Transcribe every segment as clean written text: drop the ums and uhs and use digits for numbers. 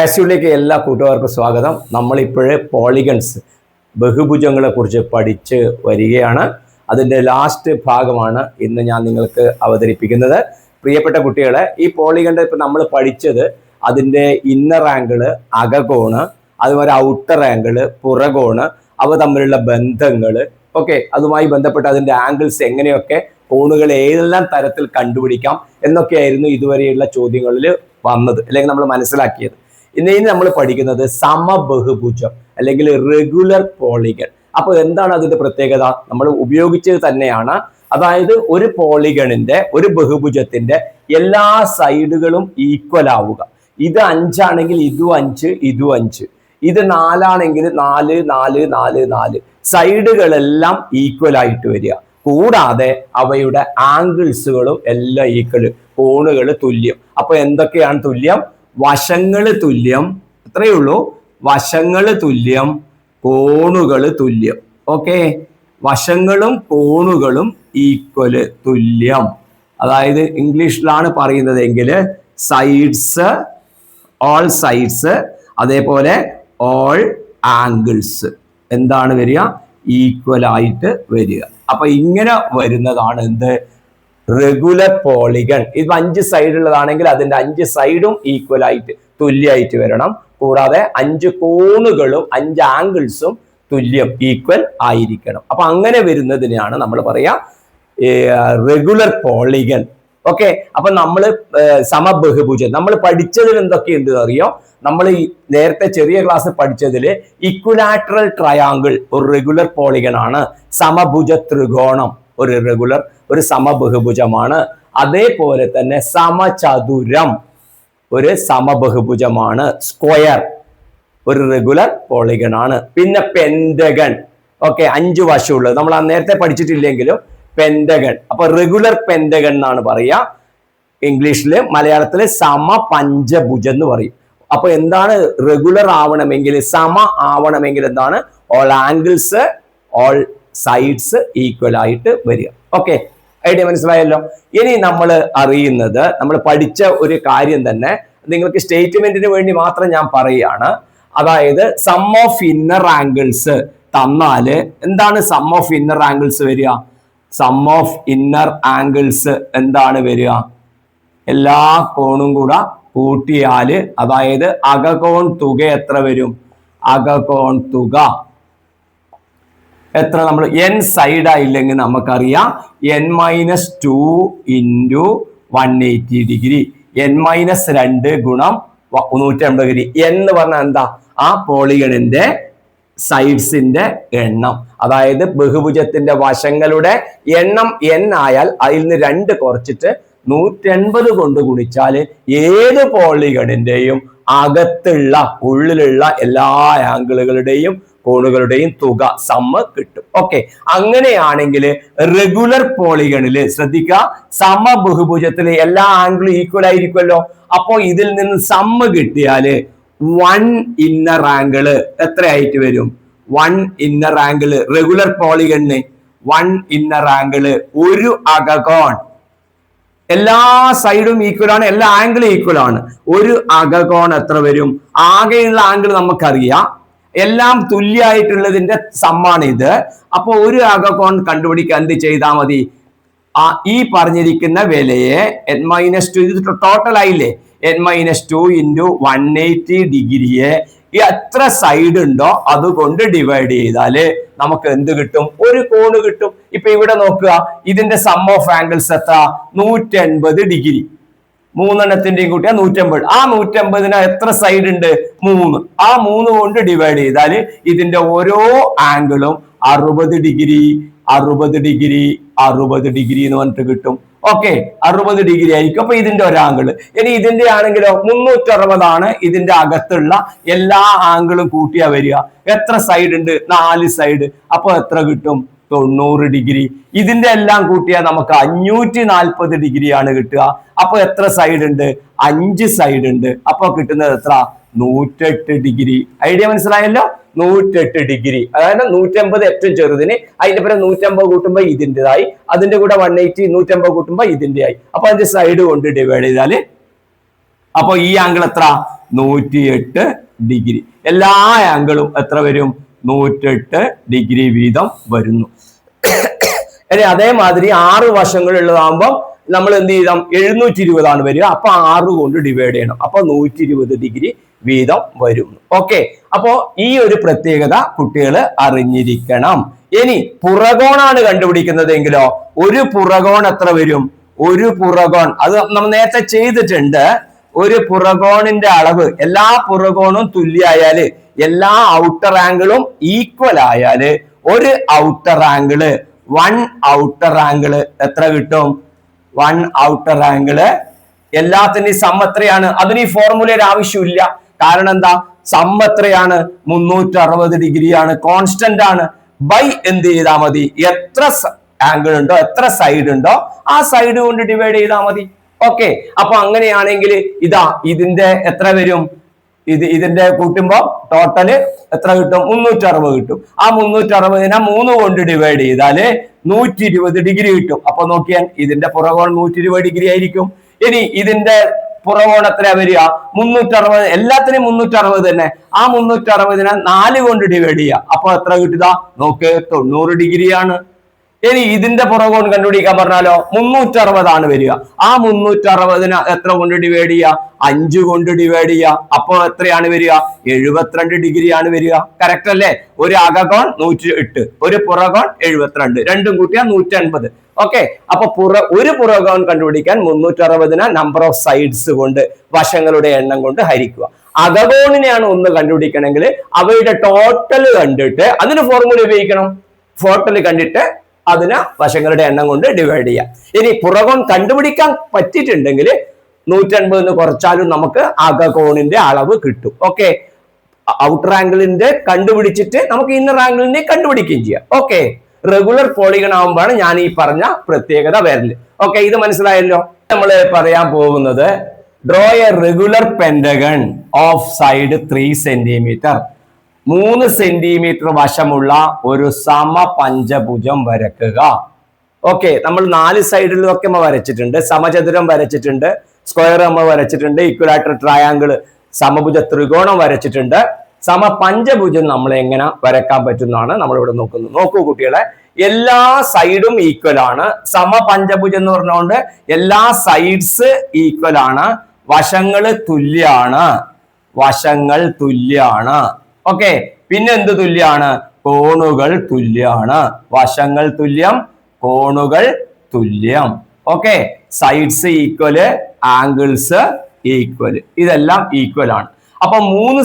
ക്ലാസ്സിലേക്ക് എല്ലാ കൂട്ടുകാർക്കും സ്വാഗതം. നമ്മളിപ്പോഴേ പോളിഗൺസ് ബഹുഭുജങ്ങളെ കുറിച്ച് പഠിച്ച് വരികയാണ്. അതിൻ്റെ ലാസ്റ്റ് ഭാഗമാണ് ഇന്ന് ഞാൻ നിങ്ങൾക്ക് അവതരിപ്പിക്കുന്നത്. പ്രിയപ്പെട്ട കുട്ടികളെ, ഈ പോളിഗണിൻ്റെ ഇപ്പം നമ്മൾ പഠിച്ചത് അതിൻ്റെ ഇന്നർ ആംഗിള്, അകകോണ്, അതുപോലെ ഔട്ടർ ആംഗിള്, പുറകോണ്, അവ തമ്മിലുള്ള ബന്ധങ്ങൾ, ഓക്കെ, അതുമായി ബന്ധപ്പെട്ട് അതിൻ്റെ ആംഗിൾസ് എങ്ങനെയൊക്കെ, കോണുകൾ ഏതെല്ലാം തരത്തിൽ കണ്ടുപിടിക്കാം എന്നൊക്കെയായിരുന്നു ഇതുവരെയുള്ള ചോദ്യങ്ങളിൽ വന്നത്, അല്ലെങ്കിൽ നമ്മൾ മനസ്സിലാക്കിയത്. ഇനി നമ്മൾ പഠിക്കുന്നത് സമബഹുഭുജം അല്ലെങ്കിൽ റെഗുലർ പോളിഗൺ. അപ്പോൾ എന്താണ് അതിന്റെ പ്രത്യേകത? നമ്മൾ ഉപയോഗിച്ചത് തന്നെയാണ്. അതായത് ഒരു പോളിഗണിന്റെ, ഒരു ബഹുഭുജത്തിന്റെ എല്ലാ സൈഡുകളും ഈക്വൽ ആവുക. ഇത് 5 ആണെങ്കിൽ ഇതും 5, ഇതും 5. ഇത് 4 ആണെങ്കിൽ 4, 4, 4, 4. സൈഡുകളെല്ലാം ഈക്വൽ ആയിട്ട് വരിക. കൂടാതെ അവയുടെ ആംഗിൾസുകളും എല്ലാം ഈക്വൽ, കോണുകൾ തുല്യം. അപ്പൊ എന്തൊക്കെയാണ് തുല്യം? വശങ്ങൾ തുല്യം, അത്രയേ ഉള്ളൂ. വശങ്ങൾ തുല്യം, കോണുകൾ തുല്യം. ഓക്കെ, വശങ്ങളും കോണുകളും ഈക്വല്, തുല്യം. അതായത് ഇംഗ്ലീഷിലാണ് പറയുന്നതെങ്കിൽ സൈഡ്സ്, ഓൾ സൈഡ്സ്, അതേപോലെ ഓൾ ആംഗിൾസ് എന്താണ് വരിക? ഈക്വൽ ആയിട്ട് വരിക. അപ്പൊ ഇങ്ങനെ വരുന്നതാണ് എന്ത്? Regular polygon. ഇത് 5 സൈഡുള്ളതാണെങ്കിൽ അതിന്റെ 5 സൈഡും ഈക്വൽ ആയിട്ട്, തുല്യമായിട്ട് വരണം. കൂടാതെ 5 കോണുകളും 5 ആംഗിൾസും തുല്യം, ഈക്വൽ ആയിരിക്കണം. അപ്പൊ അങ്ങനെ വരുന്നതിനെയാണ് നമ്മൾ പറയാ റെഗുലർ പോളിഗൺ. ഓക്കെ, അപ്പൊ നമ്മൾ സമബഹുഭുജം നമ്മൾ പഠിച്ചതിൽ എന്തൊക്കെയുണ്ട് അറിയോ? നമ്മൾ ഈ നേരത്തെ ചെറിയ ക്ലാസ് പഠിച്ചതിൽ ഇക്വിലാറ്ററൽ ട്രയാങ്കിൾ ഒരു റെഗുലർ പോളിഗൺ ആണ്. സമഭുജ ത്രികോണം ഒരു സമബഹുഭുജമാണ്. അതേപോലെ തന്നെ സമചതുരം ഒരു സമബഹുഭുജമാണ്. സ്ക്വയർ ഒരു റെഗുലർ പോളിഗൺ ആണ്. പിന്നെ പെന്റഗൺ, ഓക്കെ, 5 വശമുള്ളത് നമ്മൾ നേരത്തെ പഠിച്ചിട്ടില്ലെങ്കിലും പെന്റഗൺ. അപ്പൊ റെഗുലർ പെന്റഗൺ എന്നാണ് പറയാ ഇംഗ്ലീഷില്. മലയാളത്തില് സമപഞ്ചഭുജം എന്ന് പറയും. അപ്പൊ എന്താണ് റെഗുലർ ആവണമെങ്കിൽ, സമ ആവണമെങ്കിൽ എന്താണ്? All angles, all sides equal ആയിട്ട് വരിക. ഓക്കെ, ഐഡിയ മനസ്സിലായല്ലോ. ഇനി നമ്മൾ അറിയുന്നത്, നമ്മൾ പഠിച്ച ഒരു കാര്യം തന്നെ നിങ്ങൾക്ക് സ്റ്റേറ്റ്മെന്റിന് വേണ്ടി മാത്രം ഞാൻ പറയുകയാണ്. അതായത് സം ഓഫ് ഇന്നർ ആംഗിൾസ് തന്നാല് എന്താണ് സം ഓഫ് ഇന്നർ ആംഗിൾസ് വരിക? സം ഓഫ് ഇന്നർ ആംഗിൾസ് എന്താണ് വരിക? എല്ലാ കോണും കൂടെ കൂട്ടിയാല്, അതായത് അകകോൺ തുക എത്ര വരും? അകകോൺ തുക എത്ര? നമ്മൾ n സൈഡ് ആയില്ലെങ്കിൽ നമുക്കറിയാം n-2 ഇൻറ്റു 180 ഡിഗ്രി, n-2 ഗുണം 180 ഡിഗ്രി എന്ന് പറഞ്ഞാൽ എന്താ? ആ പോളിഗണിന്റെ സൈഡ്സിന്റെ എണ്ണം. അതായത് ബഹുഭുജത്തിന്റെ വശങ്ങളുടെ എണ്ണം n ആയാൽ അതിൽ നിന്ന് 2 കുറച്ചിട്ട് 180 കൊണ്ട് ഗുണിച്ചാൽ ഏത് പോളിഗണിന്റെയും അകത്തുള്ള, ഉള്ളിലുള്ള എല്ലാ ആംഗിളുകളുടെയും കോണുകളുടെയും തുക, സമ്മ് കിട്ടും. ഓക്കെ, അങ്ങനെയാണെങ്കിൽ റെഗുലർ പോളിഗണില് ശ്രദ്ധിക്കുക, സമബഹുഭുജത്തില് എല്ലാ ആംഗിളും ഈക്വൽ ആയിരിക്കുമല്ലോ. അപ്പോ ഇതിൽ നിന്ന് സമ്മ് കിട്ടിയാല് 1 ഇന്നർ ആംഗിള് എത്രയായിട്ട് വരും? 1 ഇന്നർ ആംഗിള് റെഗുലർ പോളിഗണിന് 1 ഇന്നർ ആംഗിള്, ഒരു അകകോൺ. എല്ലാ സൈഡും ഈക്വൽ ആണ്, എല്ലാ ആംഗിളും ഈക്വൽ ആണ്. ഒരു അകകോൺ എത്ര വരും? ആകെയുള്ള ആംഗിൾ നമുക്കറിയാം, എല്ലാം തുല്യമായിട്ടുള്ളതിന്റെ സമ്മാണ് ഇത്. അപ്പൊ ഒരു അകകോൺ കണ്ടുപിടിക്കാൻ എന്ത് ചെയ്താൽ മതി? ഈ പറഞ്ഞിരിക്കുന്ന വിലയെ n-2, ഇത് ടോട്ടൽ ആയില്ലേ, n-2 ഇൻറ്റു 180 ഡിഗ്രിയെ എത്ര സൈഡ് ഉണ്ടോ അതുകൊണ്ട് ഡിവൈഡ് ചെയ്താല് നമുക്ക് എന്ത് കിട്ടും? ഒരു കോണ് കിട്ടും. ഇപ്പൊ ഇവിടെ നോക്കുക, ഇതിന്റെ സം ഓഫ് ആംഗിൾസ് എത്ര? 180 ഡിഗ്രി. 3 കൂട്ടിയാൽ 180. ആ 180ന് എത്ര സൈഡ് ഉണ്ട്? 3. ആ 3 കൊണ്ട് ഡിവൈഡ് ചെയ്താല് ഇതിന്റെ ഓരോ ആംഗിളും 60 ഡിഗ്രി, 60 ഡിഗ്രി, 60 ഡിഗ്രി എന്ന് പറഞ്ഞിട്ട് കിട്ടും. ഓക്കെ, 60 ഡിഗ്രി ആയിരിക്കും. അപ്പൊ ഇതിന്റെ ഒരു ആംഗിള്. ഇനി ഇതിന്റെ ആണെങ്കിലോ 360 ആണ്. ഇതിന്റെ അകത്തുള്ള എല്ലാ ആംഗിളും കൂട്ടിയാ വരിക. എത്ര സൈഡ് ഉണ്ട്? 4 സൈഡ്. അപ്പൊ എത്ര കിട്ടും? 90 ഡിഗ്രി. ഇതിന്റെ എല്ലാം കൂട്ടിയാൽ നമുക്ക് 540 ഡിഗ്രിയാണ് കിട്ടുക. അപ്പൊ എത്ര സൈഡ് ഉണ്ട്? 5 സൈഡ് ഉണ്ട്. അപ്പൊ കിട്ടുന്നത് എത്ര? 108 ഡിഗ്രി. ഐഡിയ മനസ്സിലായല്ലോ? 108 ഡിഗ്രി. അതായത് 180 ഏറ്റവും ചെറുതിന്, അതിന്റെ പേര് 150 കൂട്ടുമ്പോ ഇതിൻ്റെതായി, അതിന്റെ കൂടെ 180 150 കൂട്ടുമ്പോ ഇതിന്റെ ആയി. അപ്പൊ അതിന്റെ സൈഡ് കൊണ്ട് ഡിവൈഡ് ചെയ്താല് അപ്പൊ ഈ ആംഗിൾ എത്ര? 108 ഡിഗ്രി. എല്ലാ ആംഗിളും എത്ര വരും? 108 ഡിഗ്രി വീതം വരുന്നു. അല്ലെ അതേമാതിരി 6 വശങ്ങളുള്ളതാകുമ്പോൾ നമ്മൾ എന്ത് ചെയ്യണം? 720 വരിക. അപ്പൊ 6 കൊണ്ട് ഡിവൈഡ് ചെയ്യണം. അപ്പൊ 120 ഡിഗ്രി വീതം വരും. ഓക്കെ, അപ്പോ ഈ ഒരു പ്രത്യേകത കുട്ടികൾ അറിഞ്ഞിരിക്കണം. ഇനി പുറകോണാണ് കണ്ടുപിടിക്കുന്നതെങ്കിലോ ഒരു പുറകോൺ എത്ര വരും? ഒരു പുറകോൺ അത് നമ്മൾ നേരത്തെ ചെയ്തിട്ടുണ്ട്. ഒരു പുറകോണിന്റെ അളവ് എല്ലാ പുറകോണും തുല്യായാല്, എല്ലാ ഔട്ടർ ആംഗിളും ഈക്വൽ ആയാല് ഒരു ഔട്ടർ ആംഗിള് 1 ഔട്ടർ ആംഗിള് എത്ര കിട്ടും? 1 ഔട്ടർ ആംഗിള് എല്ലാത്തിന്റെയും സം എത്രയാണ്? അതിന് ഈ ഫോർമുലയുടെ ആവശ്യമില്ല. കാരണം എന്താ? സം എത്രയാണ്? 360 ഡിഗ്രിയാണ്, കോൺസ്റ്റന്റ് ആണ്. ബൈ എന്ത് ചെയ്താൽ മതി? എത്ര ആംഗിൾ ഉണ്ടോ, എത്ര സൈഡ് ഉണ്ടോ ആ സൈഡ് കൊണ്ട് ഡിവൈഡ് ചെയ്താൽ മതി. ഓക്കെ, അപ്പൊ അങ്ങനെയാണെങ്കിൽ ഇതാ ഇതിന്റെ എത്ര വരും? ഇതിന്റെ കൂട്ടുമ്പോ ടോട്ടല് എത്ര കിട്ടും? 360 കിട്ടും. ആ 360നെ 3 കൊണ്ട് ഡിവൈഡ് ചെയ്താല് 120 ഡിഗ്രി കിട്ടും. അപ്പൊ നോക്കിയാൽ ഇതിന്റെ പുറകോൺ 120 ഡിഗ്രി ആയിരിക്കും. ഇനി ഇതിന്റെ പുറകോൺ എത്രയാ വരിക? 360. എല്ലാത്തിനും 360 തന്നെ. ആ 360നെ 4 കൊണ്ട് ഡിവൈഡ് ചെയ്യുക. അപ്പൊ എത്ര കിട്ടുക? നോക്ക്, 90 ഡിഗ്രിയാണ്. ഇനി ഇതിന്റെ പുറകോൺ കണ്ടുപിടിക്കാൻ പറഞ്ഞാലോ 360 ആണ് വരിക. ആ 360നെ എത്ര കൊണ്ട് ഡിവൈഡ് ചെയ്യുക? 5 കൊണ്ട് ഡിവൈഡ് ചെയ്യുക. അപ്പൊ എത്രയാണ് വരിക? 72 ഡിഗ്രിയാണ് വരിക. കറക്റ്റ് അല്ലേ? ഒരു അകകോൺ 108, ഒരു പുറകോൺ 72, രണ്ടും കൂട്ടിയാൽ 150. ഓക്കെ, അപ്പൊ ഒരു പുറകോൺ കണ്ടുപിടിക്കാൻ 360നെ നമ്പർ ഓഫ് സൈഡ്സ് കൊണ്ട്, വശങ്ങളുടെ എണ്ണം കൊണ്ട് ഹരിക്കുക. അകകോണിനെയാണ് ഒന്ന് കണ്ടുപിടിക്കണമെങ്കിൽ അവയുടെ ടോട്ടൽ കണ്ടിട്ട് അതിന് ഫോർമുല ഉപയോഗിക്കണം. ടോട്ടൽ കണ്ടിട്ട് അതിന് വശങ്ങളുടെ എണ്ണം കൊണ്ട് ഡിവൈഡ് ചെയ്യാം. ഇനി പുറകോൺ കണ്ടുപിടിക്കാൻ പറ്റിയിട്ടുണ്ടെങ്കിൽ 150 കുറച്ചാലും നമുക്ക് അകകോണിന്റെ അളവ് കിട്ടും. ഓക്കെ, ഔട്ടർ ആംഗിളിന്റെ കണ്ടുപിടിച്ചിട്ട് നമുക്ക് ഇന്നർ ആംഗിളിനെ കണ്ടുപിടിക്കുകയും ചെയ്യാം. ഓക്കെ, റെഗുലർ പോളിഗൺ ആകുമ്പോഴാണ് ഞാൻ ഈ പറഞ്ഞ പ്രത്യേകത വരല്. ഓക്കെ, ഇത് മനസ്സിലായല്ലോ. നമ്മൾ പറയാൻ പോകുന്നത് draw a regular pentagon of side 3 centimetre. 3 centimetre വശമുള്ള ഒരു സമപഞ്ചഭുജം വരക്കുക. ഓക്കെ, നമ്മൾ 4 സൈഡിലൊക്കെ നമ്മൾ വരച്ചിട്ടുണ്ട്. സമചതുരം വരച്ചിട്ടുണ്ട്, സ്ക്വയർ നമ്മൾ വരച്ചിട്ടുണ്ട്, ഇക്വലാറ്റർ ട്രയാങ്കിൾ, സമഭുജ ത്രികോണം വരച്ചിട്ടുണ്ട്. സമപഞ്ചഭുജം നമ്മൾ എങ്ങനെ വരക്കാൻ പറ്റുന്നതാണ് നമ്മളിവിടെ നോക്കുന്നത്. നോക്കൂ കുട്ടികളെ, എല്ലാ സൈഡും ഈക്വൽ ആണ്. സമപഞ്ചഭുജം എന്ന് പറഞ്ഞുകൊണ്ട് എല്ലാ സൈഡ്സ് ഈക്വൽ ആണ്. വശങ്ങള് തുല്യാണ്. വശങ്ങൾ തുല്യാണ്. ഓക്കെ, പിന്നെ എന്ത് തുല്യാണ്? കോണുകൾ തുല്യാണ്. വശങ്ങൾ തുല്യം, കോണുകൾ തുല്യം. Okay, sides equal, angles equal, ഇതെല്ലാം ഈക്വൽ ആണ്. അപ്പൊ 3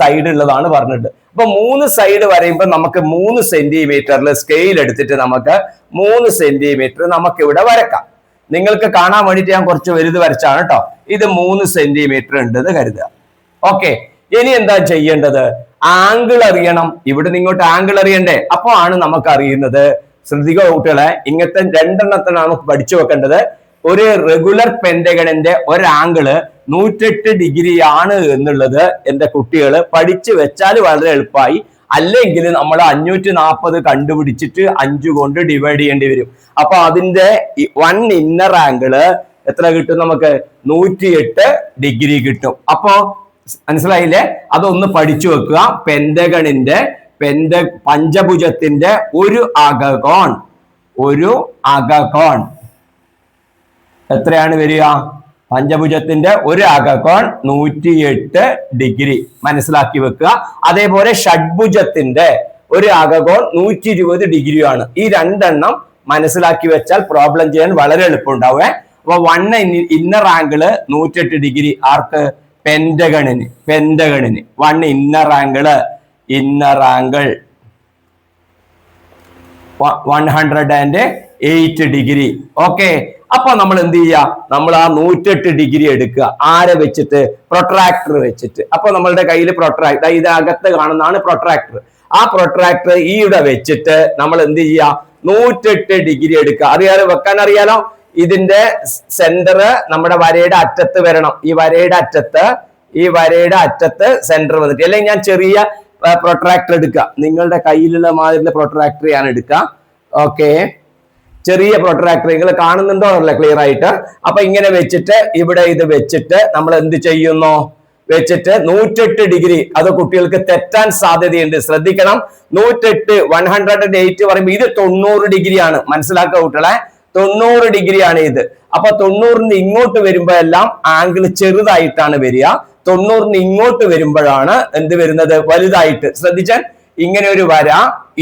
സൈഡ് ഉള്ളതാണ് പറഞ്ഞിട്ട്. അപ്പൊ 3 സൈഡ് വരയുമ്പോൾ നമുക്ക് 3 സെന്റിമീറ്ററിൽ സ്കെയിൽ എടുത്തിട്ട് നമുക്ക് 3 സെന്റിമീറ്റർ നമുക്ക് ഇവിടെ വരക്കാം. നിങ്ങൾക്ക് കാണാൻ വേണ്ടിയിട്ട് ഞാൻ കുറച്ച് വലുത് വരച്ചാണ് കേട്ടോ. ഇത് 3 സെന്റിമീറ്റർ ഉണ്ടെന്ന് കരുതുക. ഓക്കെ, ഇനി എന്താ ചെയ്യേണ്ടത്? ആംഗിൾ അറിയണം. ഇവിടെ നിങ്ങോട്ട് ആംഗിൾ അറിയണ്ടേ? അപ്പൊ ആണ് നമുക്ക് അറിയുന്നത്. ശ്രദ്ധിക്കുക കുട്ടികളെ, ഇങ്ങനത്തെ 2 എണ്ണത്തിനാണ് പഠിച്ചു വെക്കേണ്ടത്. ഒരു റെഗുലർ പെന്റഗണിന്റെ ഒരു ആംഗിള് 108 ഡിഗ്രി ആണ് എന്നുള്ളത് എന്റെ കുട്ടികൾ പഠിച്ചു വെച്ചാൽ വളരെ എളുപ്പമായി. അല്ലെങ്കിൽ നമ്മൾ 540 കണ്ടുപിടിച്ചിട്ട് 5 കൊണ്ട് ഡിവൈഡ് ചെയ്യേണ്ടി വരും. അപ്പൊ അതിന്റെ 1 ഇന്നർ ആംഗിള് എത്ര കിട്ടും? നമുക്ക് 108 ഡിഗ്രി കിട്ടും. അപ്പോ മനസ്സിലായില്ലേ? അതൊന്ന് പഠിച്ചു വെക്കുക. പഞ്ചഭുജത്തിന്റെ ഒരു അകകോൺ എത്രയാണ് വരിക? പഞ്ചഭുജത്തിന്റെ ഒരു അകകോൺ 108 ഡിഗ്രി മനസ്സിലാക്കി വെക്കുക. അതേപോലെ ഷഡ്ഭുജത്തിന്റെ ഒരു അകകോൺ 120 ഡിഗ്രിയാണ്. ഈ 2 എണ്ണം മനസ്സിലാക്കി വെച്ചാൽ പ്രോബ്ലം ചെയ്യാൻ വളരെ എളുപ്പമുണ്ടാവേ. അപ്പൊ 1 ഇന്നർ ആംഗിള് 108 ഡിഗ്രി. ആർക്ക്? പെന്റഗണിന്. 1 ഇന്നർ ആംഗിൾ 108 ഡിഗ്രി. ഓക്കെ, അപ്പൊ നമ്മൾ എന്ത് ചെയ്യുക? നമ്മൾ ആ 108 ഡിഗ്രി എടുക്കുക. ആരെ വെച്ചിട്ട്? പ്രൊട്രാക്ടർ വെച്ചിട്ട്. അപ്പൊ നമ്മളുടെ കയ്യിൽ പ്രൊട്രാക്ടർ, ഇത് അകത്ത് കാണുന്നതാണ് പ്രൊട്രാക്ടർ. ആ പ്രൊട്രാക്ടർ ഈയുടെ വെച്ചിട്ട് നമ്മൾ എന്ത് ചെയ്യുക? 108 ഡിഗ്രി എടുക്കുക. അറിയാലോ, വെക്കാൻ അറിയാലോ. ഇതിന്റെ സെന്റർ നമ്മുടെ വരയുടെ അറ്റത്ത് വരണം. ഈ വരയുടെ അറ്റത്ത് സെന്റർ വന്നിട്ട്, അല്ലെങ്കിൽ ഞാൻ ചെറിയ പ്രൊട്രാക്ടർ എടുക്കുക. നിങ്ങളുടെ കയ്യിലുള്ള മാതിരി പ്രൊട്രാക്ടർ ഞാൻ എടുക്കാം. ഓക്കെ, ചെറിയ പ്രൊട്രാക്ടർ നിങ്ങൾ കാണുന്നുണ്ടോ അല്ല ക്ലിയർ ആയിട്ട്. അപ്പൊ ഇങ്ങനെ വെച്ചിട്ട് ഇവിടെ ഇത് വെച്ചിട്ട് നമ്മൾ എന്ത് ചെയ്യുന്നു, വെച്ചിട്ട് 108 ഡിഗ്രി, അത് കുട്ടികൾക്ക് തെറ്റാൻ സാധ്യതയുണ്ട്, ശ്രദ്ധിക്കണം. 108 108 പറയുമ്പോൾ ഇത് 90 ഡിഗ്രിയാണ്, മനസ്സിലാക്കുക കുട്ടികളെ. 90 ഡിഗ്രിയാണ് ഇത്. അപ്പൊ 90ന് ഇങ്ങോട്ട് വരുമ്പോ എല്ലാം ആംഗിൾ ചെറുതായിട്ടാണ് വരിക. 90ന് ഇങ്ങോട്ട് വരുമ്പോഴാണ് എന്ത് വരുന്നത്, വലുതായിട്ട്. ശ്രദ്ധിച്ചാൽ ഇങ്ങനെ ഒരു വര,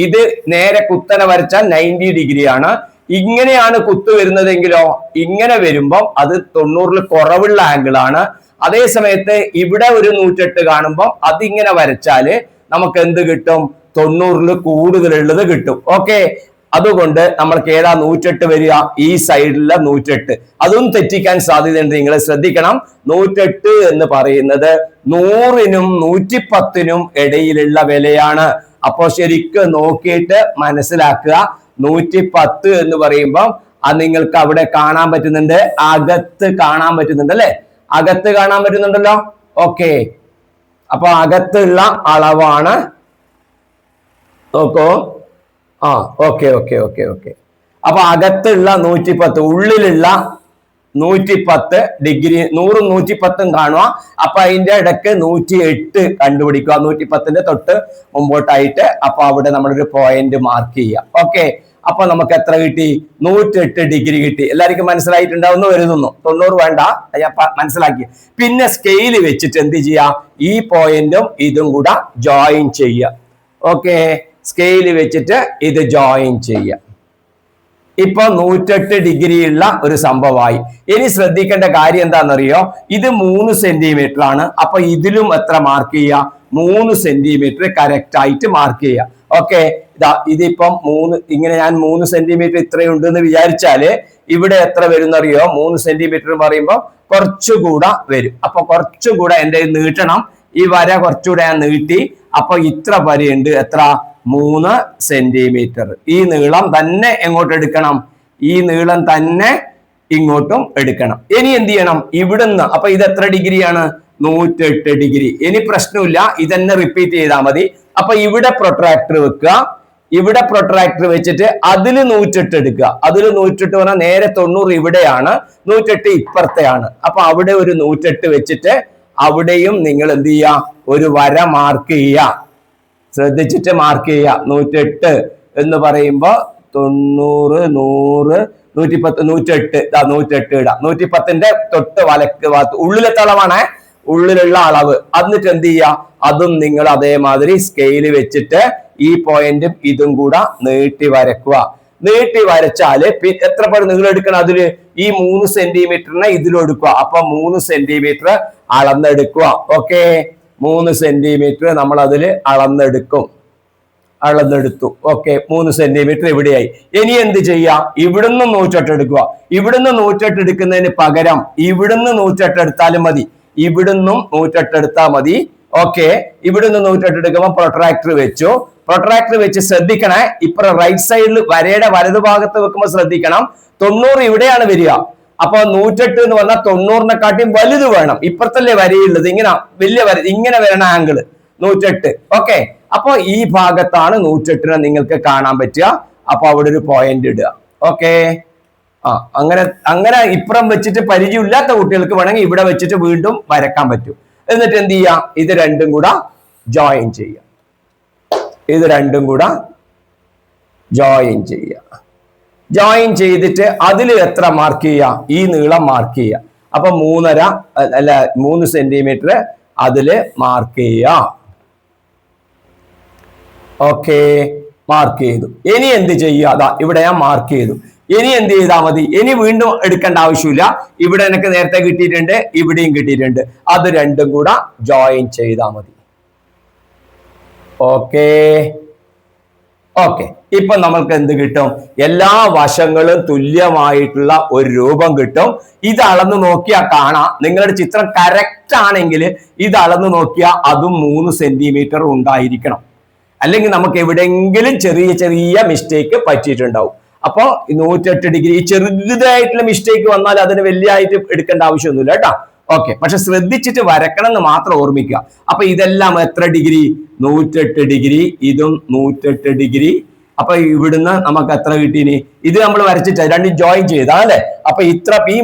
ഇത് നേരെ കുത്തനെ വരച്ചാൽ 90 ഡിഗ്രിയാണ്. ഇങ്ങനെയാണ് കുത്തു വരുന്നതെങ്കിലോ ഇങ്ങനെ വരുമ്പം അത് 90ൽ കുറവുള്ള ആംഗിൾ ആണ്. അതേ സമയത്ത് ഇവിടെ ഒരു 108 കാണുമ്പോൾ അതിങ്ങനെ വരച്ചാല് നമുക്ക് എന്ത് കിട്ടും, 90ൽ കൂടുതലുള്ളത് കിട്ടും. ഓക്കെ, അതുകൊണ്ട് നമ്മൾക്ക് ഏതാ 108 വരിക, ഈ സൈഡിലെ 108. അതും തെറ്റിക്കാൻ സാധ്യതയുണ്ട്, നിങ്ങൾ ശ്രദ്ധിക്കണം. 108 എന്ന് പറയുന്നത് 100നും 110നും ഇടയിലുള്ള വിലയാണ്. അപ്പൊ ശരിക്കും നോക്കിയിട്ട് മനസ്സിലാക്കുക. 110 എന്ന് പറയുമ്പോൾ അത് നിങ്ങൾക്ക് അവിടെ കാണാൻ പറ്റുന്നുണ്ട്, അകത്ത് കാണാൻ പറ്റുന്നുണ്ട് അല്ലെ, അകത്ത് കാണാൻ പറ്റുന്നുണ്ടല്ലോ. ഓക്കെ, അപ്പൊ അകത്തുള്ള അളവാണ്, നോക്കൂ. Okay okay okay okay. അപ്പൊ അകത്തുള്ള 110, ഉള്ളിലുള്ള 110 ഡിഗ്രി, 100 110 കാണുക. അപ്പൊ അതിന്റെ ഇടയ്ക്ക് 108 കണ്ടുപിടിക്കുക, 110ന്റെ തൊട്ട് മുമ്പോട്ടായിട്ട്. അപ്പൊ അവിടെ നമ്മളൊരു പോയിന്റ് മാർക്ക് ചെയ്യുക. ഓക്കെ, അപ്പൊ നമുക്ക് എത്ര കിട്ടി, 108 ഡിഗ്രി കിട്ടി. എല്ലാവർക്കും മനസ്സിലായിട്ടുണ്ടാവുന്ന കരുതുന്നു. 90 വേണ്ട, ഞാൻ മനസ്സിലാക്കി. പിന്നെ സ്കെയില് വെച്ചിട്ട് എന്ത് ചെയ്യാം, ഈ പോയിന്റും ഇതും കൂടെ ജോയിൻ ചെയ്യുക. ഓക്കെ, സ്കെയില് വെച്ചിട്ട് ഇത് ജോയിൻ ചെയ്യാം. ഇപ്പൊ 108 ഡിഗ്രി ഉള്ള ഒരു സംഭവമായി. ഇനി ശ്രദ്ധിക്കേണ്ട കാര്യം എന്താണെന്നറിയോ, ഇത് 3 സെന്റിമീറ്റർ ആണ്. അപ്പൊ ഇതിലും എത്ര മാർക്ക് ചെയ്യുക, 3 സെന്റിമീറ്റർ കറക്റ്റ് ആയിട്ട് മാർക്ക് ചെയ്യുക. ഓക്കെ, ഇതിപ്പം 3, ഇങ്ങനെ ഞാൻ 3 സെന്റിമീറ്റർ ഇത്രയുണ്ട് എന്ന് വിചാരിച്ചാല് ഇവിടെ എത്ര വരും എന്നറിയോ, 3 സെന്റിമീറ്റർ പറയുമ്പോൾ കുറച്ചുകൂടെ വരും. അപ്പൊ കുറച്ചുകൂടെ എന്റെ നീട്ടണം, ഈ വര കുറച്ചുകൂടെ ഞാൻ നീട്ടി. അപ്പൊ ഇത്ര വരയുണ്ട്, എത്ര, 3 സെന്റിമീറ്റർ. ഈ നീളം തന്നെ എങ്ങോട്ട് എടുക്കണം, ഈ നീളം തന്നെ ഇങ്ങോട്ടും എടുക്കണം. ഇനി എന്ത് ചെയ്യണം, ഇവിടുന്ന്, അപ്പൊ ഇത് എത്ര ഡിഗ്രിയാണ്, 108 ഡിഗ്രി. ഇനി പ്രശ്നമില്ല, ഇതന്നെ റിപ്പീറ്റ് ചെയ്താൽ മതി. അപ്പൊ ഇവിടെ പ്രൊട്രാക്ടർ വെക്കുക, ഇവിടെ പ്രൊട്രാക്ടർ വെച്ചിട്ട് അതിൽ 108 എടുക്കുക. അതിൽ 108 പറഞ്ഞാൽ നേരെ 90 ഇവിടെയാണ്, 108 ഇപ്പുറത്തെയാണ്. അപ്പൊ അവിടെ ഒരു 108 വെച്ചിട്ട് അവിടെയും നിങ്ങൾ എന്ത് ചെയ്യുക, ഒരു വര മാർക്ക് ചെയ്യുക. ശ്രദ്ധിച്ചിട്ട് മാർക്ക് ചെയ്യുക. 108 എന്ന് പറയുമ്പോ 90 100 110 108, 108 ഇടാം. 110ന്റെ തൊട്ട് വലക്ക് ഭാഗത്ത് ഉള്ളിലത്തെ അളവാണ്, ഉള്ളിലുള്ള അളവ്. എന്നിട്ട് എന്ത് ചെയ്യുക, അതും നിങ്ങൾ അതേമാതിരി സ്കെയില് വെച്ചിട്ട് ഈ പോയിന്റും ഇതും കൂടെ നീട്ടി വരക്കുക. നീട്ടി വരച്ചാല് എത്ര പേര് നിങ്ങൾ എടുക്കണം, അതില് ഈ 3 സെന്റിമീറ്ററിനെ ഇതിലെടുക്കുക. അപ്പൊ 3 സെന്റിമീറ്റർ അളന്നെടുക്കുക. ഓക്കെ, 3 സെന്റിമീറ്റർ നമ്മൾ അതില് അളന്നെടുക്കും. അളന്നെടുത്തു. Okay, 3 centimetre ഇവിടെയായി. ഇനി എന്ത് ചെയ്യാം, ഇവിടുന്ന് 108 എടുക്കുക. ഇവിടുന്ന് 108 എടുക്കുന്നതിന് പകരം ഇവിടുന്ന് 108 എടുത്താലും മതി, ഇവിടുന്നും 108 എടുത്താൽ മതി. ഓക്കെ, ഇവിടുന്ന് 108 എടുക്കുമ്പോൾ പ്രൊട്രാക്ടർ വെച്ചു. പ്രൊട്രാക്ടർ വെച്ച് ശ്രദ്ധിക്കണേ, ഇപ്പുറം റൈറ്റ് സൈഡിൽ വരയുടെ വലതുഭാഗത്ത് വെക്കുമ്പോൾ ശ്രദ്ധിക്കണം, 90 ഇവിടെയാണ് വരിക. അപ്പൊ 108 എന്ന് പറഞ്ഞാൽ 90നെക്കാട്ടിയും വലുത് വേണം. ഇപ്പുറത്തല്ലേ വരയുള്ളത്, ഇങ്ങനെ വലിയ വര, ഇങ്ങനെ വരണ ആംഗിള് 108. ഓക്കെ, അപ്പൊ ഈ ഭാഗത്താണ് 108നെ നിങ്ങൾക്ക് കാണാൻ പറ്റുക. അപ്പൊ അവിടെ ഒരു പോയിന്റ് ഇടുക. ഓക്കെ, അങ്ങനെ ഇപ്പുറം വെച്ചിട്ട് പരിചയമില്ലാത്ത കുട്ടികൾക്ക് വേണമെങ്കിൽ ഇവിടെ വെച്ചിട്ട് വീണ്ടും വരക്കാൻ പറ്റും. എന്നിട്ട് എന്ത് ചെയ്യാം, ഇത് രണ്ടും കൂടെ ജോയിൻ ചെയ്യാം. ഇത് രണ്ടും കൂടെ ജോയിൻ ചെയ്യാം. ജോയിൻ ചെയ്തിട്ട് അതിൽ എത്ര മാർക്ക് ചെയ്യുക, ഈ നീളം മാർക്ക് ചെയ്യുക. അപ്പൊ 3 സെന്റിമീറ്റർ അതില് മാർക്ക് ചെയ്യുക. ഓക്കെ, മാർക്ക് ചെയ്തു. ഇനി എന്ത് ചെയ്യുക, അതാ ഇവിടെ ഞാൻ മാർക്ക് ചെയ്തു. ഇനി എന്ത് ചെയ്താൽ മതി, ഇനി വീണ്ടും എടുക്കേണ്ട ആവശ്യമില്ല. ഇവിടെ എനിക്ക് നേരത്തെ കിട്ടിയിട്ടുണ്ട്, ഇവിടെയും കിട്ടിയിട്ടുണ്ട്. അത് രണ്ടും കൂടെ ജോയിൻ ചെയ്താൽ മതി. ഓക്കെ ഓക്കെ, ഇപ്പൊ നമ്മൾക്ക് എന്ത് കിട്ടും, എല്ലാ വശങ്ങളും തുല്യമായിട്ടുള്ള ഒരു രൂപം കിട്ടും. ഇത് അളന്ന് നോക്കിയാൽ കാണാം, നിങ്ങളുടെ ചിത്രം കറക്റ്റ് ആണെങ്കിൽ ഇത് അളന്ന് നോക്കിയാൽ അതും 3 സെന്റിമീറ്റർ ഉണ്ടായിരിക്കണം. അല്ലെങ്കിൽ നമുക്ക് എവിടെയെങ്കിലും ചെറിയ ചെറിയ മിസ്റ്റേക്ക് പറ്റിയിട്ടുണ്ടാവും. അപ്പൊ 108 ഡിഗ്രി ചെറുതായിട്ടുള്ള മിസ്റ്റേക്ക് വന്നാൽ അതിന് വലിയതായിട്ട് എടുക്കേണ്ട ആവശ്യമൊന്നുമില്ല കേട്ടോ. ഓക്കെ, പക്ഷെ ശ്രദ്ധിച്ചിട്ട് വരക്കണം എന്ന് മാത്രം ഓർമ്മിക്കുക. അപ്പൊ ഇതെല്ലാം എത്ര ഡിഗ്രി, 108 ഡിഗ്രി, ഇതും 108 ഡിഗ്രി. അപ്പൊ ഇവിടുന്ന് നമുക്ക് എത്ര കിട്ടീനി? ഇത് നമ്മൾ വരച്ചിട്ട് രണ്ടും ജോയിൻ ചെയ്താലേ. അപ്പൊ ഈ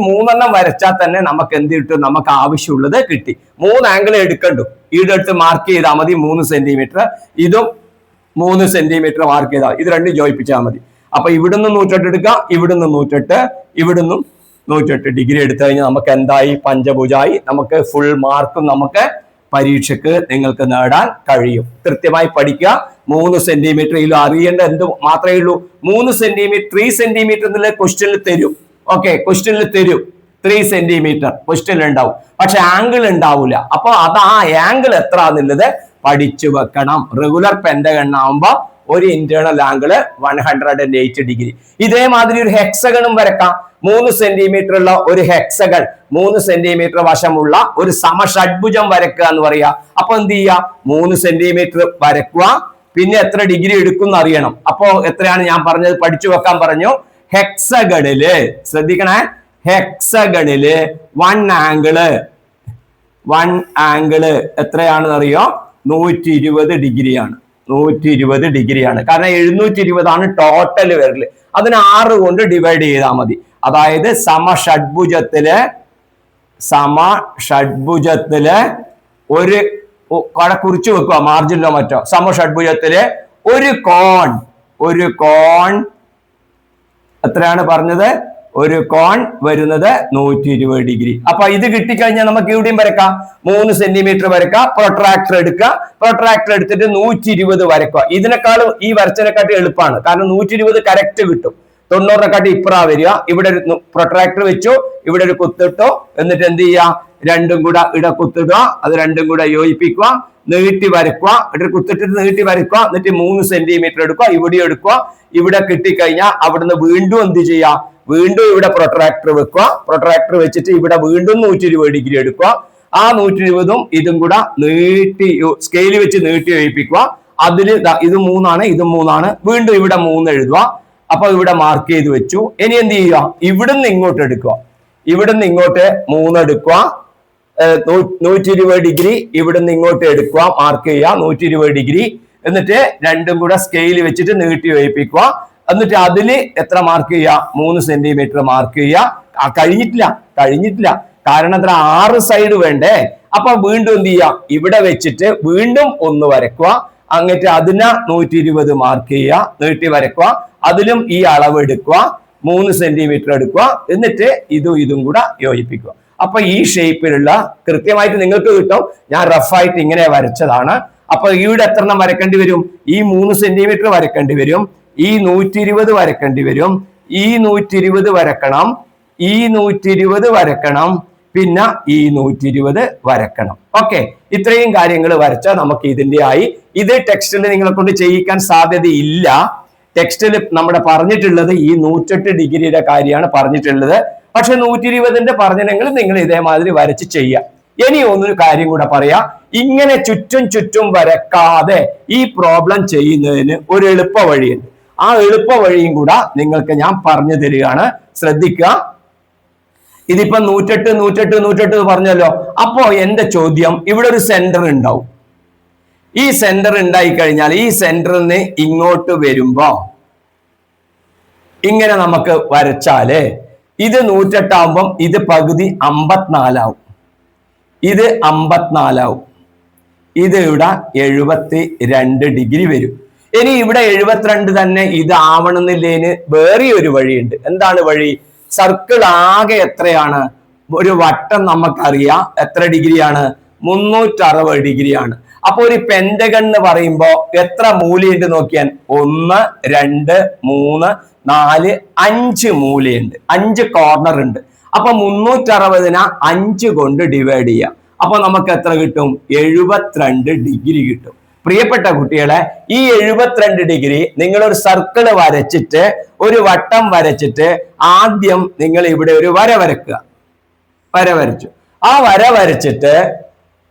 3 വരച്ചാൽ തന്നെ നമുക്ക് എന്ത് കിട്ടും? നമുക്ക് ആവശ്യമുള്ളത് കിട്ടി. 3 ആംഗിൾ എടുക്കണ്ടു. ഇവിടെ എടുത്ത് മാർക്ക് ചെയ്താൽ മതി 3 സെന്റിമീറ്റർ. ഇതും 3 സെന്റിമീറ്റർ മാർക്ക് ചെയ്താൽ ഇത് രണ്ടും ജോയിപ്പിച്ചാൽ മതി. അപ്പൊ ഇവിടുന്ന് 108 എടുക്കാം, ഇവിടുന്ന് 108, ഇവിടുന്ന് 108 ഡിഗ്രി എടുത്തു കഴിഞ്ഞാൽ നമുക്ക് എന്തായി? പഞ്ചഭുജായി. നമുക്ക് ഫുൾ മാർക്കും നമുക്ക് പരീക്ഷയ്ക്ക് നിങ്ങൾക്ക് നേടാൻ കഴിയും. കൃത്യമായി പഠിക്കുക. 3 സെന്റിമീറ്റർ ഇതിൽ അറിയേണ്ട എന്ത് മാത്രമേ ഉള്ളൂ? 3 സെന്റിമീറ്റർ 3 സെന്റിമീറ്റർ എന്നുള്ള ക്വസ്റ്റ്യനിൽ തരും. ഓക്കെ, ക്വസ്റ്റ്യനിൽ തരും 3 സെന്റിമീറ്റർ ക്വസ്റ്റ്യനിൽ ഉണ്ടാവും. പക്ഷെ ആംഗിൾ ഉണ്ടാവില്ല. അപ്പൊ അത് ആ ആംഗിൾ എത്ര എന്നുള്ളത് പഠിച്ചു വെക്കണം. റെഗുലർ പെന്റഗൺ ആവുമ്പോ ഒരു ഇന്റേണൽ ആംഗിള് 108 ഡിഗ്രി. ഇതേമാതിരി ഒരു ഹെക്സഗണും വരക്കാം. 3 സെന്റിമീറ്റർ ഉള്ള ഒരു ഹെക്സഗൺ, 3 സെന്റിമീറ്റർ വശമുള്ള ഒരു സമഷഡ്ഭുജം വരക്കുക എന്ന് പറയാ. അപ്പൊ എന്ത് ചെയ്യുക? 3 സെന്റിമീറ്റർ വരക്കുക. പിന്നെ എത്ര ഡിഗ്രി എടുക്കും എന്ന് അറിയണം. അപ്പോ എത്രയാണ് ഞാൻ പറഞ്ഞത്? പഠിച്ചു വെക്കാൻ പറഞ്ഞു. ഹെക്സഗണില് ശ്രദ്ധിക്കണേ, ഹെക്സഗണില് 1 ആംഗിള് എത്രയാണെന്ന് അറിയോ? 120 ഡിഗ്രിയാണ്. 120 ഡിഗ്രിയാണ്. കാരണം 720 ടോട്ടൽ വരല്. അതിന് 6 കൊണ്ട് ഡിവൈഡ് ചെയ്താൽ മതി. അതായത് സമഷഡ്ഭുജത്തില് ഒരു കുറിച്ച് വെക്കുക, മാർജിനിലോ മറ്റോ. സമഷഡ്ഭുജത്തില് ഒരു കോൺ എത്രയാണ് പറഞ്ഞത്? ഒരു കോൺ വരുന്നത് 120 ഡിഗ്രി. അപ്പൊ ഇത് കിട്ടിക്കഴിഞ്ഞാൽ നമുക്ക് ഇവിടെയും വരക്കാം. 3 സെന്റിമീറ്റർ വരക്കാം. പ്രൊട്രാക്ടർ എടുക്കുക. പ്രൊട്രാക്ടർ എടുത്തിട്ട് 120 വരക്കുക. ഇതിനേക്കാളും ഈ വരച്ചതിനെക്കാട്ടി എളുപ്പമാണ്. കാരണം 120 കറക്റ്റ് കിട്ടും. 90-നെക്കാട്ടി ഇപ്പറാ വരിക. ഇവിടെ ഒരു പ്രൊട്രാക്ടർ വെച്ചു, ഇവിടെ ഒരു കുത്തിട്ടോ. എന്നിട്ട് എന്ത് ചെയ്യുക? രണ്ടും കൂടെ ഇവിടെ കുത്തിടുക. അത് രണ്ടും കൂടെ യോജിപ്പിക്കുക, നീട്ടി വരക്കുക. എന്നിട്ട് കുത്തിട്ടിട്ട് നീട്ടി വരക്കുക. എന്നിട്ട് 3 സെന്റിമീറ്റർ എടുക്കുക. ഇവിടെ എടുക്കുക. ഇവിടെ കിട്ടിക്കഴിഞ്ഞാൽ അവിടുന്ന് വീണ്ടും എന്ത് ചെയ്യാം? വീണ്ടും ഇവിടെ പ്രൊട്രാക്ടർ വെക്കുക. പ്രൊട്രാക്ടർ വെച്ചിട്ട് ഇവിടെ വീണ്ടും 120 ഡിഗ്രി എടുക്കുക. ആ 120ഉം ഇതും കൂടെ നീട്ടി സ്കെയിൽ വെച്ച് നീട്ടി യോജിപ്പിക്കുക. അതില് ഇത് 3 ആണ്, ഇത് 3 ആണ്. വീണ്ടും ഇവിടെ 3 എഴുതുക. അപ്പൊ ഇവിടെ മാർക്ക് ചെയ്ത് വെച്ചു. ഇനി എന്ത് ചെയ്യുക? ഇവിടുന്ന് ഇങ്ങോട്ട് എടുക്കുക. ഇവിടുന്ന് ഇങ്ങോട്ട് 3 എടുക്കുക. 120 ഡിഗ്രി ഇവിടുന്ന് ഇങ്ങോട്ട് എടുക്കുക. മാർക്ക് ചെയ്യുക 120 ഡിഗ്രി. എന്നിട്ട് രണ്ടും കൂടെ സ്കെയിൽ വെച്ചിട്ട് നീട്ടി യോജിപ്പിക്കുക. എന്നിട്ട് അതില് എത്ര മാർക്ക് ചെയ്യുക? 3 സെന്റിമീറ്റർ മാർക്ക് ചെയ്യുക. കഴിഞ്ഞിട്ടില്ല. കാരണം എത്ര? 6 സൈഡ് വേണ്ടേ? അപ്പൊ വീണ്ടും എന്ത് ചെയ്യാം? ഇവിടെ വെച്ചിട്ട് വീണ്ടും 1 വരക്കുക. എന്നിട്ട് അതിനെ 120 മാർക്ക് ചെയ്യുക, നീട്ടി വരക്കുക. അതിലും ഈ അളവ് എടുക്കുക, 3 സെന്റിമീറ്റർ എടുക്കുക. എന്നിട്ട് ഇതും കൂടെ യോജിപ്പിക്കുക. അപ്പൊ ഈ ഷേപ്പിലുള്ള കൃത്യമായിട്ട് നിങ്ങൾക്ക് കിട്ടും. ഞാൻ റഫായിട്ട് ഇങ്ങനെ വരച്ചതാണ്. അപ്പൊ ഇവിടെ എത്ര എണ്ണം വരക്കേണ്ടി വരും? ഈ 3 സെന്റിമീറ്റർ വരക്കേണ്ടി വരും. ഈ 120 വരക്കേണ്ടി വരും. ഈ 120 വരക്കണം. ഈ 120 വരക്കണം. പിന്നെ ഈ 120 വരക്കണം. ഓക്കെ, ഇത്രയും കാര്യങ്ങൾ വരച്ചാൽ നമുക്ക് ഇതിന്റെ ആയി. ഇത് ടെക്സ്റ്റിൽ നിങ്ങളെ കൊണ്ട് ചെയ്യിക്കാൻ സാധ്യതയില്ല. ടെക്സ്റ്റിൽ നമ്മുടെ പറഞ്ഞിട്ടുള്ളത് ഈ 108 ഡിഗ്രിയുടെ കാര്യമാണ് പറഞ്ഞിട്ടുള്ളത്. പക്ഷെ 120ന്റെ പറഞ്ഞിട്ടുണ്ടെങ്കിൽ നിങ്ങൾ ഇതേമാതിരി വരച്ച് ചെയ്യാം. ഇനി ഒന്നൊരു കാര്യം കൂടെ പറയാം. ഇങ്ങനെ ചുറ്റും വരക്കാതെ ഈ പ്രോബ്ലം ചെയ്യുന്നതിന് ഒരു എളുപ്പ വഴിയുണ്ട്. ആ എളുപ്പ വഴിയും കൂടെ നിങ്ങൾക്ക് ഞാൻ പറഞ്ഞു തരികയാണ്. ശ്രദ്ധിക്കുക. ഇതിപ്പോ 108 പറഞ്ഞല്ലോ. അപ്പോ എന്റെ ചോദ്യം, ഇവിടെ ഒരു സെന്റർ ഉണ്ടാവും. ഈ സെന്റർ ഉണ്ടായി കഴിഞ്ഞാൽ ഈ സെന്ററിന് ഇങ്ങോട്ട് വരുമ്പോ ഇങ്ങനെ നമുക്ക് വരച്ചാല് ഇത് 108 ആവുമ്പം ഇത് പകുതി 54 ആവും. ഇത് 54 ആവും. ഇത് ഇവിടെ 72 ഡിഗ്രി വരും. ഇനി ഇവിടെ 72 തന്നെ ഇത് ആവണമെന്നില്ലേന് വേറെ ഒരു വഴിയുണ്ട്. എന്താണ് വഴി? സർക്കിൾ ആകെ എത്രയാണ്? ഒരു വട്ടം നമുക്കറിയാം എത്ര ഡിഗ്രിയാണ്? 360 ഡിഗ്രിയാണ്. അപ്പൊ ഒരു പെന്റഗൺ എന്ന് പറയുമ്പോ എത്ര മൂലയുണ്ട് നോക്കിയാൽ 1, 2, 3, 4, 5 മൂലയുണ്ട്. 5 കോർണർ ഉണ്ട്. അപ്പൊ 360നെ 5 കൊണ്ട് ഡിവൈഡ് ചെയ്യാം. അപ്പൊ നമുക്ക് എത്ര കിട്ടും? 72 ഡിഗ്രി കിട്ടും. പ്രിയപ്പെട്ട കുട്ടികളെ, ഈ 72 ഡിഗ്രി നിങ്ങൾ ഒരു സർക്കിൾ വരച്ചിട്ട് ഒരു വട്ടം വരച്ചിട്ട് ആദ്യം നിങ്ങൾ ഇവിടെ ഒരു വര വരക്കുക. വര വരച്ചു. ആ വര വരച്ചിട്ട്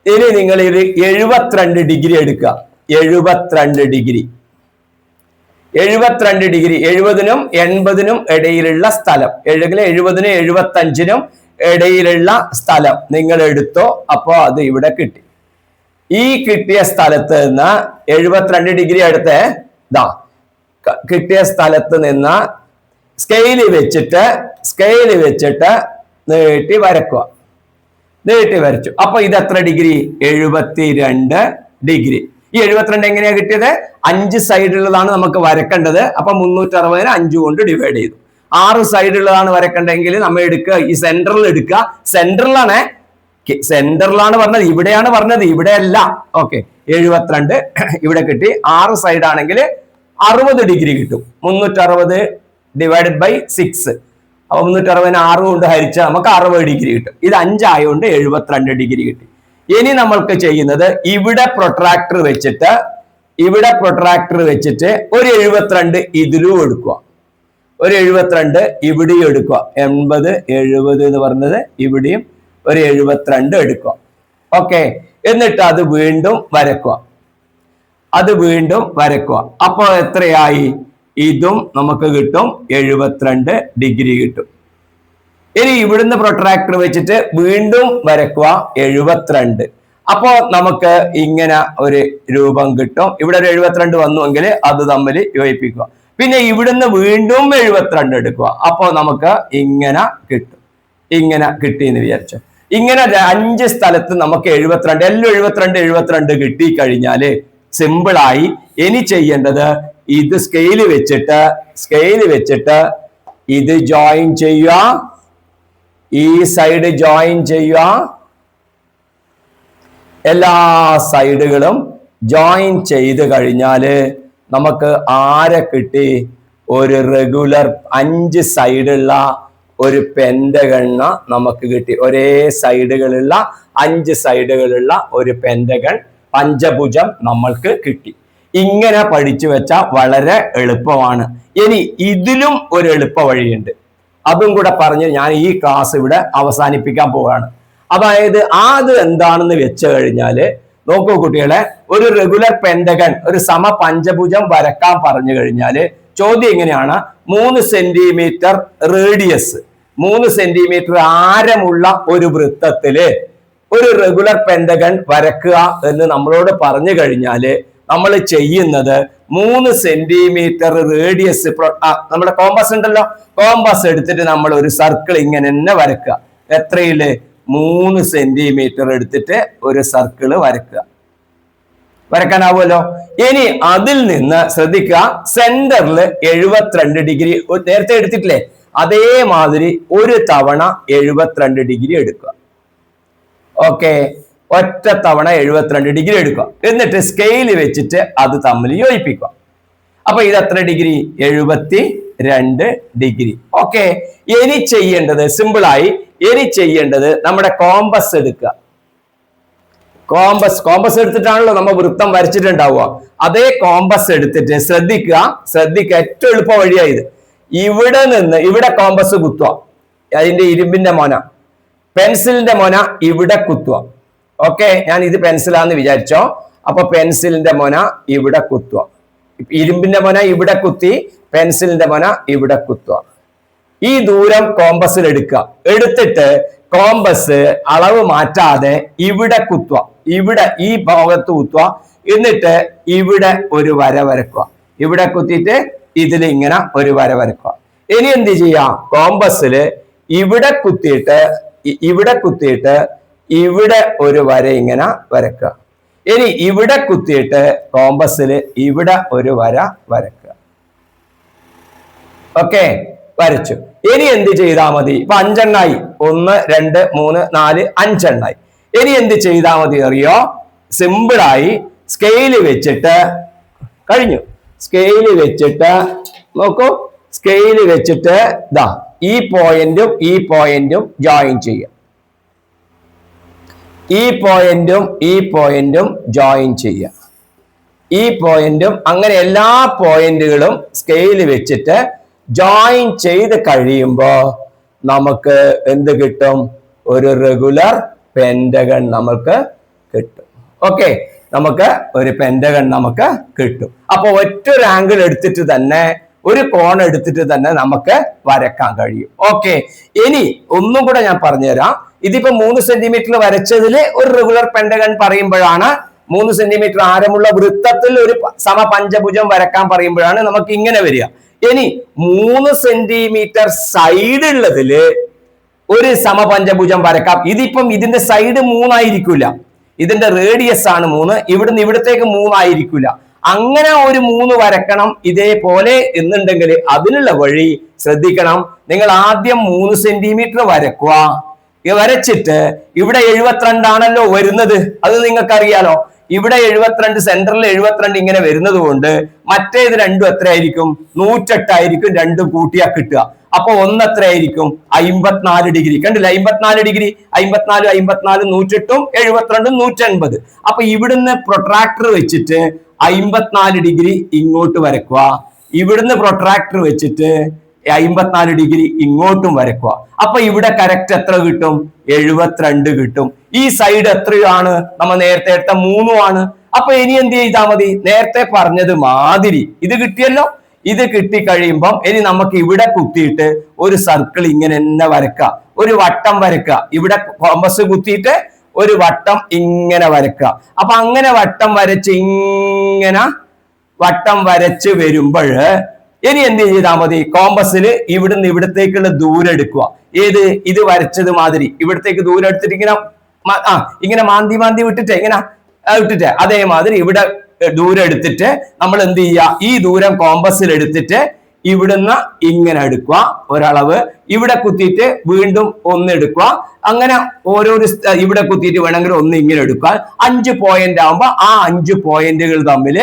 ഇനി നിങ്ങൾ ഇത് 72 ഡിഗ്രി എടുക്കുക. 72 ഡിഗ്രി 70നും 80നും ഇടയിലുള്ള സ്ഥലം, 70നും 75നും ഇടയിലുള്ള സ്ഥലം നിങ്ങൾ എടുത്തോ. അപ്പോ അത് ഇവിടെ കിട്ടി. ഈ കിട്ടിയ സ്ഥലത്ത് നിന്ന് 72 ഡിഗ്രി എടുത്ത് കിട്ടിയ സ്ഥലത്ത് നിന്ന് സ്കെയില് വെച്ചിട്ട് നീട്ടി വരക്കുക. നീട്ടി വരച്ചു. അപ്പൊ ഇത് എത്ര ഡിഗ്രി? 72 ഡിഗ്രി. ഈ 72 എങ്ങനെയാ കിട്ടിയത്? 5 സൈഡുള്ളതാണ് നമുക്ക് വരക്കേണ്ടത്. അപ്പൊ 360 5 കൊണ്ട് ഡിവൈഡ് ചെയ്തു. 6 സൈഡുള്ളതാണ് വരക്കേണ്ടതെങ്കിൽ നമ്മൾ എടുക്കുക, ഈ സെന്ററിൽ എടുക്കുക. സെന്ററിലാണ് പറഞ്ഞത്, ഇവിടെയാണ് പറഞ്ഞത്, ഇവിടെ അല്ല. ഓക്കെ, 72 ഇവിടെ കിട്ടി. 6 സൈഡ് ആണെങ്കിൽ 60 ഡിഗ്രി കിട്ടും. 360 ഡിവൈഡഡ് ബൈ 6. അപ്പൊ 360 6 കൊണ്ട് ഹരിച്ചാൽ നമുക്ക് 60 ഡിഗ്രി കിട്ടും. ഇത് 5 ആയതുകൊണ്ട് 72 ഡിഗ്രി കിട്ടി. ഇനി നമ്മൾക്ക് ചെയ്യുന്നത് ഇവിടെ പ്രൊട്രാക്ടർ വെച്ചിട്ട് ഒരു 72 ഇതിലും എടുക്കുക, ഒരു 72 ഇവിടെയും എടുക്കുക. 80 70 എന്ന് പറഞ്ഞത് ഇവിടെയും ഒരു 72 എടുക്കുക. ഓക്കെ, എന്നിട്ട് അത് വീണ്ടും വരക്കുക. അപ്പോൾ എത്രയായി? ഇതും നമുക്ക് കിട്ടും 72 ഡിഗ്രി കിട്ടും. ഇനി ഇവിടുന്ന് പ്രൊട്രാക്ടർ വെച്ചിട്ട് വീണ്ടും വരക്കുക 72. അപ്പോ നമുക്ക് ഇങ്ങനെ ഒരു രൂപം കിട്ടും. ഇവിടെ ഒരു 72 വന്നുവെങ്കിൽ അത് തമ്മിൽ യോജിപ്പിക്കുക. പിന്നെ ഇവിടുന്ന് വീണ്ടും 72 എടുക്കുക. അപ്പോൾ നമുക്ക് ഇങ്ങനെ കിട്ടും. ഇങ്ങനെ കിട്ടിയെന്ന് വിചാരിച്ചു. ഇങ്ങനെ 5 സ്ഥലത്ത് നമുക്ക് 72 എല്ലാം 72 കിട്ടി കഴിഞ്ഞാല് സിമ്പിളായി. ഇനി ചെയ്യേണ്ടത് ഇത് സ്കെയില് വെച്ചിട്ട് ഇത് ജോയിൻ ചെയ്യുക, ഈ സൈഡ് ജോയിൻ ചെയ്യുക. എല്ലാ സൈഡുകളും ജോയിൻ ചെയ്ത് കഴിഞ്ഞാല് നമുക്ക് ആരെ കിട്ടി? ഒരു റെഗുലർ 5 സൈഡുള്ള ഒരു പെന്റഗൺ നമുക്ക് കിട്ടി. ഒരേ സൈഡുകളുള്ള 5 സൈഡുകളുള്ള ഒരു പെന്റഗൺ, പഞ്ചഭുജം നമ്മൾക്ക് കിട്ടി. ഇങ്ങനെ പഠിച്ചു വെച്ചാൽ വളരെ എളുപ്പമാണ്. ഇനി ഇതിലും ഒരു എളുപ്പ വഴിയുണ്ട്. അതും കൂടെ പറഞ്ഞ് ഞാൻ ഈ ക്ലാസ് ഇവിടെ അവസാനിപ്പിക്കാൻ പോവുകയാണ്. അതായത് അത് എന്താണെന്ന് വെച്ച് കഴിഞ്ഞാല്, നോക്കൂ കുട്ടികളെ, ഒരു റെഗുലർ പെന്റഗൺ, ഒരു സമ പഞ്ചഭുജം വരക്കാൻ പറഞ്ഞു കഴിഞ്ഞാല് ചോദ്യം എങ്ങനെയാണ്? 3 സെന്റിമീറ്റർ റേഡിയസ്, 3 സെന്റിമീറ്റർ ആരമുള്ള ഒരു വൃത്തത്തില് ഒരു റെഗുലർ പെന്റഗൺ വരക്കുക എന്ന് നമ്മളോട് പറഞ്ഞു കഴിഞ്ഞാല് നമ്മൾ ചെയ്യുന്നത് 3 സെന്റിമീറ്റർ റേഡിയസ്, നമ്മുടെ കോമ്പസ് ഉണ്ടല്ലോ, കോമ്പസ് എടുത്തിട്ട് നമ്മൾ ഒരു സർക്കിൾ ഇങ്ങനെ തന്നെ വരക്കുക. എത്രയില്? 3 സെന്റിമീറ്റർ എടുത്തിട്ട് ഒരു സർക്കിള് വരക്കാനാവുമല്ലോ. ഇനി അതിൽ നിന്ന് ശ്രദ്ധിക്കുക, സെന്ററിൽ 72 ഡിഗ്രി നേരത്തെ എടുത്തിട്ടില്ലേ, അതേമാതിരി ഒരു തവണ 72 ഡിഗ്രി എടുക്കുക. ഓക്കെ, ഒറ്റ തവണ 72 ഡിഗ്രി എടുക്കുക. എന്നിട്ട് സ്കെയില് വെച്ചിട്ട് അത് തമ്മിൽ യോജിപ്പിക്കുക. അപ്പൊ ഇത് എത്ര ഡിഗ്രി? 72 ഡിഗ്രി. ഓക്കെ, ഇനി ചെയ്യേണ്ടത് സിമ്പിളായി. ഇനി ചെയ്യേണ്ടത് നമ്മുടെ കോമ്പസ് എടുക്കുക. കോമ്പസ് എടുത്തിട്ടാണല്ലോ നമ്മൾ വൃത്തം വരച്ചിട്ടുണ്ടാവുക. അതേ കോമ്പസ് എടുത്തിട്ട് ശ്രദ്ധിക്കുക, ഏറ്റവും എളുപ്പ വഴിയായത്. ഇവിടെ കോമ്പസ് കുത്തുക, അതിന്റെ ഇരുമ്പിന്റെ മൊന, പെൻസിലിന്റെ മൊന ഇവിടെ കുത്തുക. ഓക്കെ, ഞാൻ ഇത് പെൻസിലാന്ന് വിചാരിച്ചോ. അപ്പൊ പെൻസിലിന്റെ മൊന ഇവിടെ കുത്തുക, ഇരുമ്പിന്റെ മൊന ഇവിടെ കുത്തി, പെൻസിലിന്റെ മൊന ഇവിടെ കുത്തുക. ഈ ദൂരം കോമ്പസിൽ എടുത്തിട്ട് കോമ്പസ് അളവ് മാറ്റാതെ ഇവിടെ കുത്തുക, ഇവിടെ ഈ ഭാഗത്ത് കുത്തുക. എന്നിട്ട് ഇവിടെ ഒരു വര വരക്കുക, ഇവിടെ കുത്തിയിട്ട് ഇതിൽ ഇങ്ങനെ ഒരു വര വരക്കുക. ഇനി എന്ത് ചെയ്യാം? കോമ്പസില് ഇവിടെ കുത്തിയിട്ട് ഇവിടെ ഒരു വര ഇങ്ങനെ വരക്കുക. ഇനി ഇവിടെ കുത്തിയിട്ട് കോമ്പസില് ഇവിടെ ഒരു വര വരക്കുക. ഓക്കെ, വരച്ചു. ഇനി എന്ത് ചെയ്താൽ മതി? ഇപ്പൊ 5 എണ്ണായി. 1 2 3 4 5 എണ്ണായി. ഇനി എന്ത് ചെയ്താൽ മതി അറിയോ? സിമ്പിളായി സ്കെയില് വെച്ചിട്ട് കഴിഞ്ഞു. സ്കെയില് വെച്ചിട്ട് നോക്കൂ, സ്കെയില് വെച്ചിട്ട് ദാ ഈ പോയിന്റും ജോയിൻ ചെയ്യുക. ഈ പോയിന്റും ജോയിൻ ചെയ്യുക. ഈ പോയിന്റും അങ്ങനെ എല്ലാ പോയിന്റുകളും സ്കെയില് വെച്ചിട്ട് ജോയിൻ ചെയ്ത് കഴിയുമ്പോൾ നമുക്ക് എന്ത് കിട്ടും? ഒരു റെഗുലർ പെന്റഗൺ നമുക്ക് കിട്ടും. ഓക്കെ, നമുക്ക് ഒരു പെന്റഗൺ നമുക്ക് കിട്ടും. അപ്പൊ ഒറ്റൊരു ആംഗിൾ എടുത്തിട്ട് തന്നെ, ഒരു കോൺ എടുത്തിട്ട് തന്നെ നമുക്ക് വരക്കാൻ കഴിയും. ഓക്കെ, ഇനി ഒന്നും കൂടെ ഞാൻ പറഞ്ഞുതരാം. ഇതിപ്പോ 3 സെന്റിമീറ്റർ വരച്ചതിൽ ഒരു റെഗുലർ പെന്റഗൺ പറയുമ്പോഴാണ് 3 സെന്റിമീറ്റർ ആരമുള്ള വൃത്തത്തിൽ ഒരു സമപഞ്ചഭുജം വരക്കാൻ പറയുമ്പോഴാണ് നമുക്ക് ഇങ്ങനെ വരിക. ഇനി 3 സെന്റിമീറ്റർ സൈഡ് ഉള്ളതില് ഒരു സമപഞ്ചഭുജം വരക്കാം. ഇതിപ്പം ഇതിന്റെ സൈഡ് 3 ആയിരിക്കില്ല, ഇതിന്റെ റേഡിയസ് ആണ് 3, ഇവിടുന്ന് ഇവിടത്തേക്ക് 3 ആയിരിക്കില്ല. അങ്ങനെ ഒരു 3 വരക്കണം ഇതേപോലെ എന്നുണ്ടെങ്കിൽ അതിനുള്ള വഴി ശ്രദ്ധിക്കണം. നിങ്ങൾ ആദ്യം 3 സെന്റിമീറ്റർ വരക്കുക. വരച്ചിട്ട് ഇവിടെ 72 ആണല്ലോ വരുന്നത്, അത് നിങ്ങൾക്കറിയാലോ. ഇവിടെ 72, സെന്ററിൽ 72 ഇങ്ങനെ വരുന്നത് കൊണ്ട് മറ്റേത് രണ്ടും എത്രയായിരിക്കും? 108 ആയിരിക്കും. രണ്ടും കൂട്ടിയാ കിട്ടുക. അപ്പൊ ഒന്ന് എത്രയായിരിക്കും? 54 ഡിഗ്രി. കണ്ടില്ല? 54 ഡിഗ്രി, 54, 54, 108, 72, 180. അപ്പൊ ഇവിടുന്ന് പ്രൊട്രാക്ടർ വെച്ചിട്ട് 54 ഡിഗ്രി ഇങ്ങോട്ട് വരക്കുക. ഇവിടുന്ന് പ്രൊട്രാക്ടർ വെച്ചിട്ട് 54 ഡിഗ്രി ഇങ്ങോട്ടും വരക്കുക. അപ്പൊ ഇവിടെ കറക്റ്റ് എത്ര കിട്ടും? 72 കിട്ടും. ഈ സൈഡ് എത്രയാണ്? നമ്മൾ നേരത്തെ എടുത്ത 3 ആണ്. അപ്പൊ ഇനി എന്ത് ചെയ്താൽ മതി? നേരത്തെ പറഞ്ഞത് മാതിരി ഇത് കിട്ടിയല്ലോ. ഇത് കിട്ടിക്കഴിയുമ്പം ഇനി നമുക്ക് ഇവിടെ കുത്തിയിട്ട് ഒരു സർക്കിൾ ഇങ്ങനെ തന്നെ വരക്കുക, ഒരു വട്ടം വരക്കുക. ഇവിടെ കോമ്പസ് കുത്തിയിട്ട് ഒരു വട്ടം ഇങ്ങനെ വരക്കുക. അപ്പൊ അങ്ങനെ വട്ടം വരച്ച് വരുമ്പോൾ ഇനി എന്ത് ചെയ്താൽ മതി? കോമ്പസിൽ ഇവിടുന്ന് ഇവിടത്തേക്കുള്ള ദൂരം എടുക്കുക. ഏത്? ഇത് വരച്ചത് മാതിരി ഇവിടത്തേക്ക് ദൂരം എടുത്തിട്ട് ഇങ്ങനെ മാന്തി വിട്ടിട്ട് ഇങ്ങനെ വിട്ടിട്ട് അതേമാതിരി ഇവിടെ ദൂരം എടുത്തിട്ട് നമ്മൾ എന്ത് ചെയ്യുക? ഈ ദൂരം കോമ്പസിൽ എടുത്തിട്ട് ഇവിടുന്ന് ഇങ്ങനെ എടുക്കുക ഒരളവ്, ഇവിടെ കുത്തിയിട്ട് വീണ്ടും ഒന്ന് എടുക്കുക. അങ്ങനെ ഓരോരോ ഇവിടെ കുത്തിയിട്ട് വേണമെങ്കിൽ ഒന്ന് ഇങ്ങനെ എടുക്കുക. 5 പോയിന്റ് ആകുമ്പോൾ ആ 5 പോയിന്റുകൾ തമ്മിൽ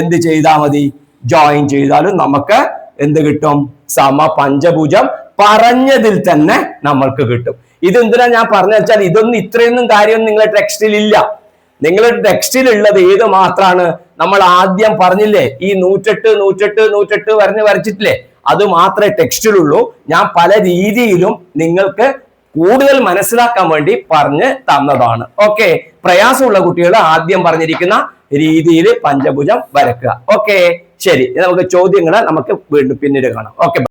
എന്ത് ചെയ്താൽ മതി? ജോയിൻ ചെയ്താലും നമുക്ക് എന്ത് കിട്ടും? സമപഞ്ചഭുജം പറഞ്ഞതിൽ തന്നെ നമ്മൾക്ക് കിട്ടും. ഇതെന്തിനാ ഞാൻ പറഞ്ഞു വെച്ചാൽ ഇതൊന്നും ഇത്രയൊന്നും കാര്യമൊന്നും നിങ്ങളുടെ ടെക്സ്റ്റിൽ ഇല്ല. നിങ്ങളുടെ ടെക്സ്റ്റിൽ ഉള്ളത് ഏത് മാത്രമാണ്? നമ്മൾ ആദ്യം പറഞ്ഞില്ലേ, ഈ 108 വരച്ചിട്ടില്ലേ, അത് മാത്രമേ ടെക്സ്റ്റിലുള്ളൂ. ഞാൻ പല രീതിയിലും നിങ്ങൾക്ക് കൂടുതൽ മനസ്സിലാക്കാൻ വേണ്ടി പറഞ്ഞ് തന്നതാണ്. ഓക്കെ, പ്രയാസമുള്ള കുട്ടികൾ ആദ്യം പറഞ്ഞിരിക്കുന്ന രീതിയിൽ പഞ്ചഭുജം വരക്കുക. ഓക്കെ, ശരി. നമുക്ക് ചോദ്യങ്ങളെ നമുക്ക് വീണ്ടും പിന്നീട് കാണാം. ഓക്കെ.